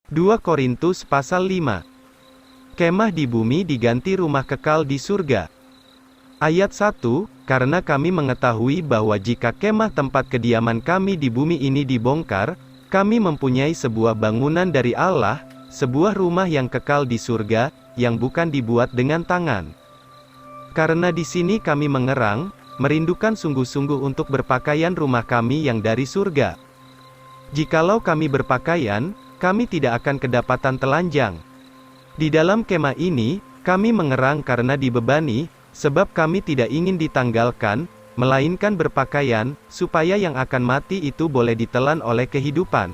2 Korintus pasal 5. Kemah di bumi diganti rumah kekal di surga. Ayat 1, karena kami mengetahui bahwa jika kemah tempat kediaman kami di bumi ini dibongkar, kami mempunyai sebuah bangunan dari Allah, sebuah rumah yang kekal di surga, yang bukan dibuat dengan tangan. Karena di sini kami mengerang, merindukan sungguh-sungguh untuk berpakaian rumah kami yang dari surga. Jikalau kami berpakaian, kami tidak akan kedapatan telanjang. Di dalam kemah ini, kami mengerang karena dibebani, sebab kami tidak ingin ditanggalkan, melainkan berpakaian, supaya yang akan mati itu boleh ditelan oleh kehidupan.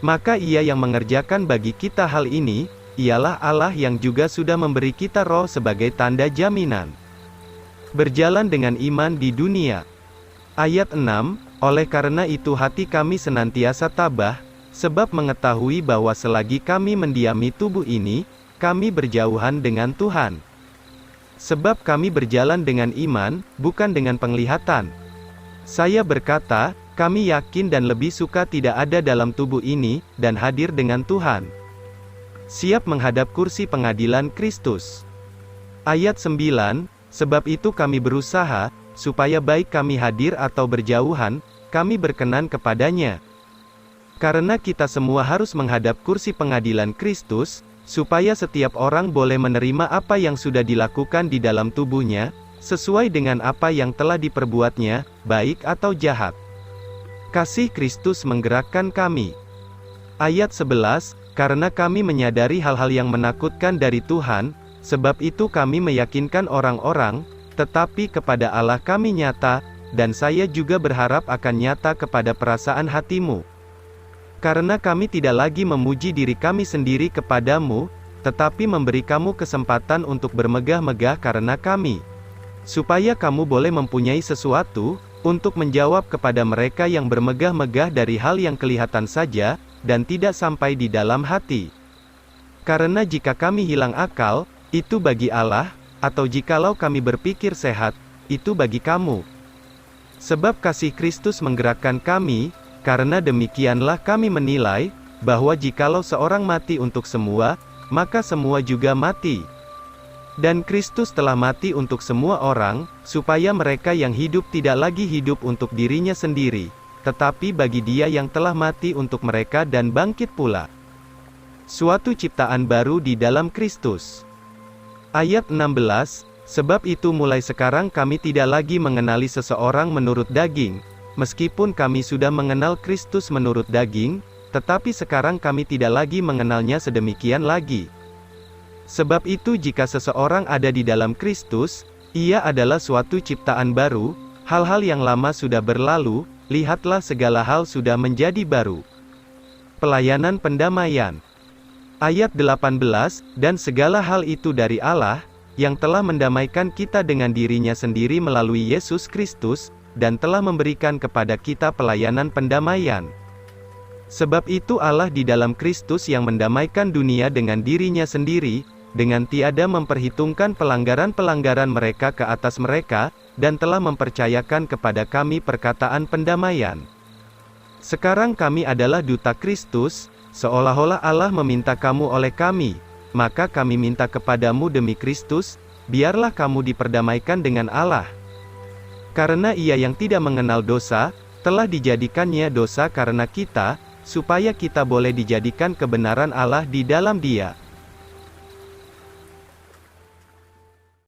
Maka Ia yang mengerjakan bagi kita hal ini, ialah Allah yang juga sudah memberi kita Roh sebagai tanda jaminan. Berjalan dengan iman di dunia. Ayat 6, oleh karena itu hati kami senantiasa tabah, sebab mengetahui bahwa selagi kami mendiami tubuh ini, kami berjauhan dengan Tuhan. Sebab kami berjalan dengan iman, bukan dengan penglihatan. Saya berkata, kami yakin dan lebih suka tidak ada dalam tubuh ini, dan hadir dengan Tuhan. Siap menghadap kursi pengadilan Kristus. Ayat 9, sebab itu kami berusaha, supaya baik kami hadir atau berjauhan, kami berkenan kepadanya. Karena kita semua harus menghadap kursi pengadilan Kristus, supaya setiap orang boleh menerima apa yang sudah dilakukan di dalam tubuhnya, sesuai dengan apa yang telah diperbuatnya, baik atau jahat. Kasih Kristus menggerakkan kami. Ayat 11, karena kami menyadari hal-hal yang menakutkan dari Tuhan, sebab itu kami meyakinkan orang-orang, tetapi kepada Allah kami nyata, dan saya juga berharap akan nyata kepada perasaan hatimu. Karena kami tidak lagi memuji diri kami sendiri kepadamu, tetapi memberi kamu kesempatan untuk bermegah-megah karena kami. Supaya kamu boleh mempunyai sesuatu, untuk menjawab kepada mereka yang bermegah-megah dari hal yang kelihatan saja, dan tidak sampai di dalam hati. Karena jika kami hilang akal, itu bagi Allah, atau jikalau kami berpikir sehat, itu bagi kamu. Sebab kasih Kristus menggerakkan kami, karena demikianlah kami menilai, bahwa jikalau seorang mati untuk semua, maka semua juga mati. Dan Kristus telah mati untuk semua orang, supaya mereka yang hidup tidak lagi hidup untuk dirinya sendiri, tetapi bagi Dia yang telah mati untuk mereka dan bangkit pula. Suatu ciptaan baru di dalam Kristus. Ayat 16, sebab itu mulai sekarang kami tidak lagi mengenali seseorang menurut daging, meskipun kami sudah mengenal Kristus menurut daging, tetapi sekarang kami tidak lagi mengenalnya sedemikian lagi. Sebab itu jika seseorang ada di dalam Kristus, ia adalah suatu ciptaan baru, hal-hal yang lama sudah berlalu, lihatlah segala hal sudah menjadi baru. Pelayanan pendamaian. Ayat 18, dan segala hal itu dari Allah, yang telah mendamaikan kita dengan dirinya sendiri melalui Yesus Kristus, dan telah memberikan kepada kita pelayanan pendamaian. Sebab itu Allah di dalam Kristus yang mendamaikan dunia dengan dirinya sendiri, dengan tiada memperhitungkan pelanggaran-pelanggaran mereka ke atas mereka, dan telah mempercayakan kepada kami perkataan pendamaian. Sekarang kami adalah duta Kristus, seolah-olah Allah meminta kamu oleh kami, maka kami minta kepadamu demi Kristus, biarlah kamu diperdamaikan dengan Allah. Karena Ia yang tidak mengenal dosa, telah dijadikannya dosa karena kita, supaya kita boleh dijadikan kebenaran Allah di dalam Dia.